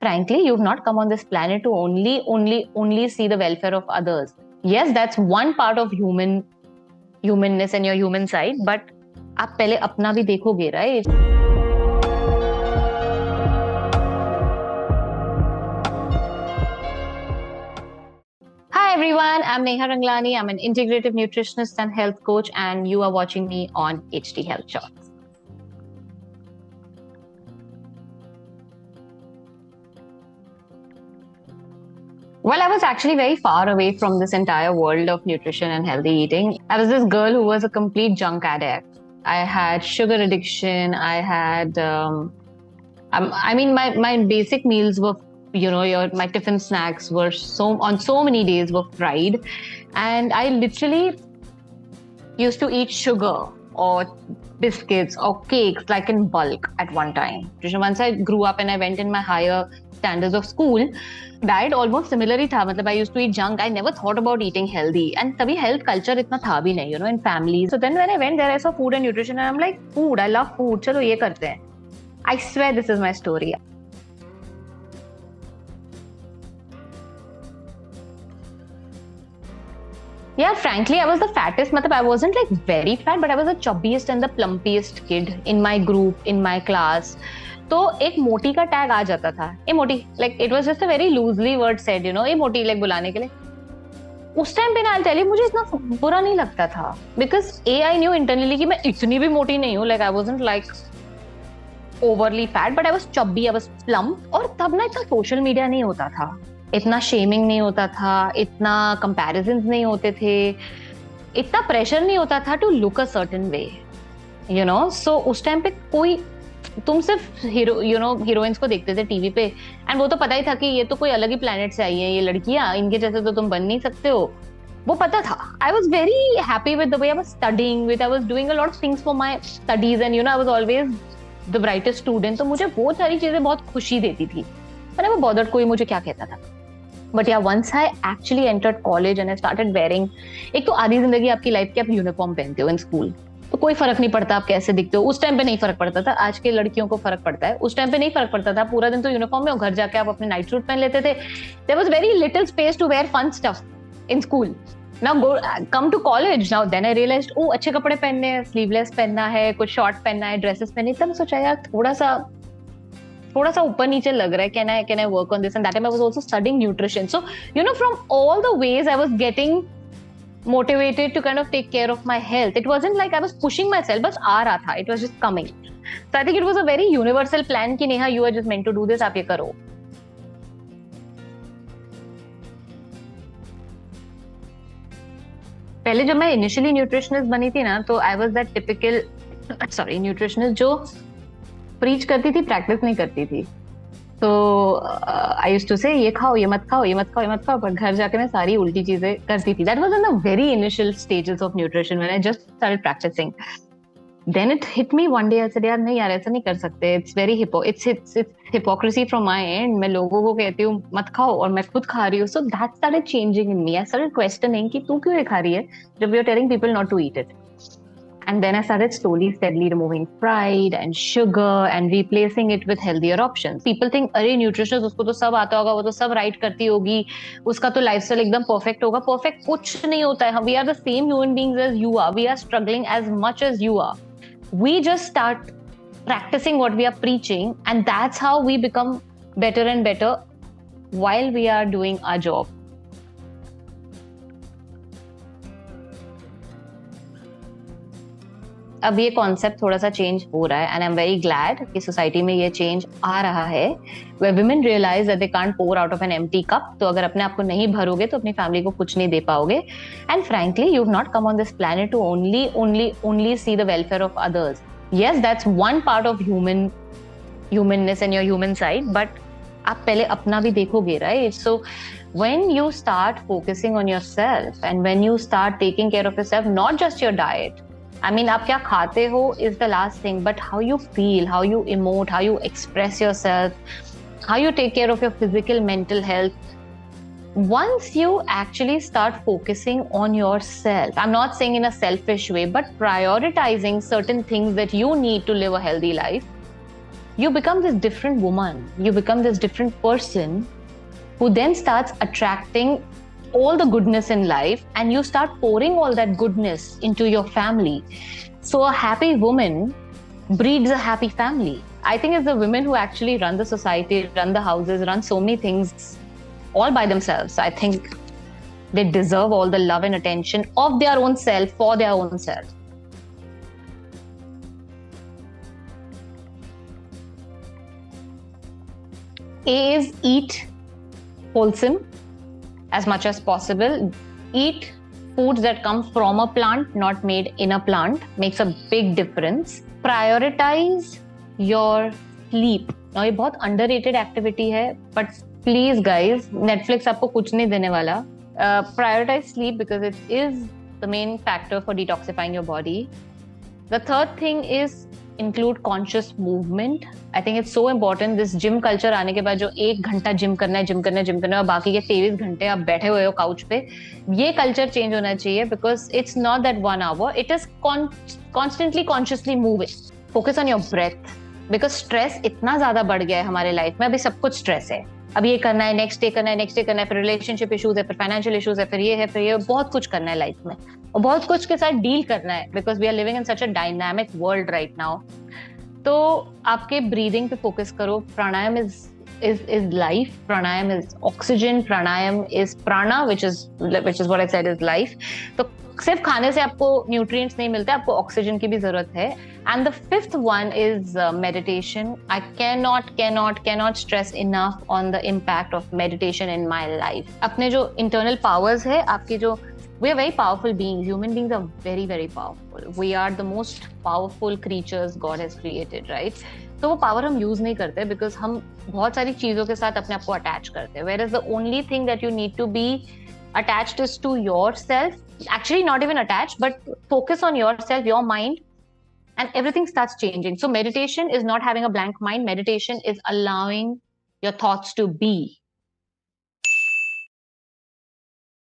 frankly, you've not come on this planet to only see the welfare of others. Yes, that's one part of humanness and your human side, but आप पहले अपना भी देखोगे, right? Hi everyone, I'm Neha Ranglani. I'm an integrative nutritionist and health coach, and you are watching me on HD Health Shorts. Well, I was actually very far away from this entire world of nutrition and healthy eating. I was this girl who was a complete junk addict. I had sugar addiction. I had, my basic meals were, my tiffin snacks were on so many days were fried. And I literally used to eat sugar or biscuits or cakes like in bulk at one time. Once I grew up and I went in my higher standards of school, diet almost similar ही था. मतलब I used to eat junk. I never thought about eating healthy. And तभी health culture इतना था भी नहीं, in families. So then when I went there, I saw food and nutrition and I'm like, food, I love food. चलो ये करते हैं. I swear this is my story. Yeah, frankly, I was the fattest. I wasn't like very fat, but I was the chubbiest and the plumpiest kid in my group, in my class. तो एक मोटी का tag आ जाता था. ए मोटी, like it was just a very loosely word said, ए मोटी like बुलाने के लिए. उस टाइम पे ना I'll tell you, मुझे इतना बुरा नहीं लगता था. Because I knew internally कि मैं इतनी भी मोटी नहीं हूँ. Like I wasn't like overly fat, but I was chubby, I was plump. और तब ना इतना social media नहीं होता था. इतना शेमिंग नहीं होता था, इतना कंपैरिजंस नहीं होते थे, इतना प्रेशर नहीं होता था to look a certain way, so उस टाइम पे कोई, तुम सिर्फ हीरोइंस को देखते थे टीवी पे, एंड वो तो पता ही था कि ये तो कोई अलग ही प्लेनेट से आई है, ये लड़कियां, इनके जैसे तो तुम बन नहीं सकते हो, वो पता था. I was very happy with the way I was studying, with I was doing a lot of things for my studies, and I was always the brightest student. तो मुझे वो सारी चीजें बहुत खुशी देती थी. मैंने वो बॉदर्ड कोई मुझे क्या कहता था. But yeah, once I actually entered college and I started wearing, एक तो आधी जिंदगी आपकी लाइफ की आप यूनिफॉर्म पहनते हो इन स्कूल, तो कोई फर्क नहीं पड़ता आप कैसे दिखते हो. उस टाइम पे नहीं फर्क पड़ता था, आज के लड़कियों को फर्क पड़ता है. उस टाइम पे नहीं फर्क पड़ता था, पूरा दिन तो यूनिफॉर्म में हो, घर जाके आप अपने नाइट सूट पहन लेते थे. There was very little space to wear fun stuff in school. Now come to college, now then I realized, अच्छे कपड़े पहनने हैं, स्लीवलेस पहनना है, कुछ शॉर्ट पहनना है, ड्रेसेस पहननी. तब सोचा यार थोड़ा सा ऊपर नीचे लग रहा है. Can I work on this? And that time I was also studying nutrition. So, from all the ways I was getting motivated to kind of take care of my health. It wasn't like I was pushing myself, but aa raha tha. It was just coming. So I think it was a very universal plan कि Neha, you are just meant to do this, आप ये करो. पहले जब मैं initially nutritionist बनी थी ना, तो I was that typical nutritionist जो प्रीच करती थी, प्रैक्टिस नहीं करती थी. तो आई यूज्ड टू से ये खाओ, ये मत खाओ, ये मत खाओ, ये मत खाओ, पर घर जाके मैं सारी उल्टी चीजें करती थी. That was in the very initial stages of nutrition when I just started practising. Then it hit me one day, I said यार नहीं यार, ऐसा नहीं कर सकते. It's very it's hypocrisy from my end. मैं लोगों को कहती हूँ मत खाओ और मैं खुद खा रही हूँ. So that started changing in me. I started questioning कि तू क्यों ये खा रही है जब you are telling people not to eat it. And then I started slowly, steadily removing fried and sugar and replacing it with healthier options. People think, अरे nutritionist उसको तो सब आता होगा, वो तो सब right करती होगी, उसका तो lifestyle एकदम perfect होगा. Perfect कुछ नहीं होता है. We are the same human beings as you are. We are struggling as much as you are. We just start practicing what we are preaching, and that's how we become better and better while we are doing our job. अब ये concept थोड़ा सा change हो रहा है, and I am very glad कि society में ये चेंज आ रहा है, where women realize that they can't pour out of an empty cup. तो अगर अपने आप को नहीं भरोगे तो अपनी फैमिली को कुछ नहीं दे पाओगे. And frankly, you've not come on this planet to only see the welfare of others. Yes, that's one part of humanness and your human side, but आप पहले अपना भी देखोगे, right? So when you start focusing on yourself and when you start taking care of yourself, not just your diet, I mean, आप क्या खाते हो is the last thing, but how you feel, how you emote, how you express yourself, how you take care of your physical, mental health. Once you actually start focusing on yourself, I'm not saying in a selfish way, but prioritizing certain things that you need to live a healthy life, you become this different woman, you become this different person who then starts attracting all the goodness in life, and you start pouring all that goodness into your family. So a happy woman breeds a happy family. I think it's the women who actually run the society, run the houses, run so many things all by themselves. I think they deserve all the love and attention of their own self, for their own self. A is eat wholesome as much as possible. Eat foods that come from a plant, not made in a plant. Makes a big difference. Prioritize your sleep. Now ये बहुत underrated activity है, but please guys, Netflix आपको कुछ नहीं देने वाला. Prioritize sleep because it is the main factor for detoxifying your body. The third thing is include conscious movement. I think it's so important. This gym culture आने के बाद जो 1 घंटा जिम करना है और बाकी के 23 घंटे आप बैठे हुए हो काउच पे, ये कल्चर चेंज होना चाहिए because it's not that 1 hour. It is constantly consciously moving. Focus on your breath because stress इतना ज्यादा बढ़ गया है हमारे लाइफ में. अभी सब कुछ स्ट्रेस है. अब ये करना है, नेक्स्ट डे करना है, फिर रिलेशनशिप इश्यूज है, फिर फाइनेंशियल इश्यूज है, फिर ये बहुत कुछ करना है लाइफ में और बहुत कुछ के साथ डील करना है because we are living in such a dynamic world right now. तो आपके ब्रीदिंग पे फोकस करो. प्राणायाम is life. Pranayam is oxygen. Pranayam is prana, which is what I said is life. तो सिर्फ खाने से आपको न्यूट्रिएंट्स नहीं मिलते, आपको ऑक्सीजन की भी जरूरत है. And the fifth one is meditation. I cannot stress enough on the impact of meditation in my life. अपने जो इंटरनल पावर्स है आपकी, जो we are very powerful beings. Human beings are very, very powerful. We are the most powerful creatures God has created, right? तो वो power हम use नहीं करते बिकॉज हम बहुत सारी चीजों के साथ अपने आप को अटैच करते हैं. Whereas the only thing that you need to be attached is to yourself. Actually, not even attached, but focus on yourself, your mind, and everything starts changing. So meditation is not having a blank mind. Meditation is allowing your thoughts to be.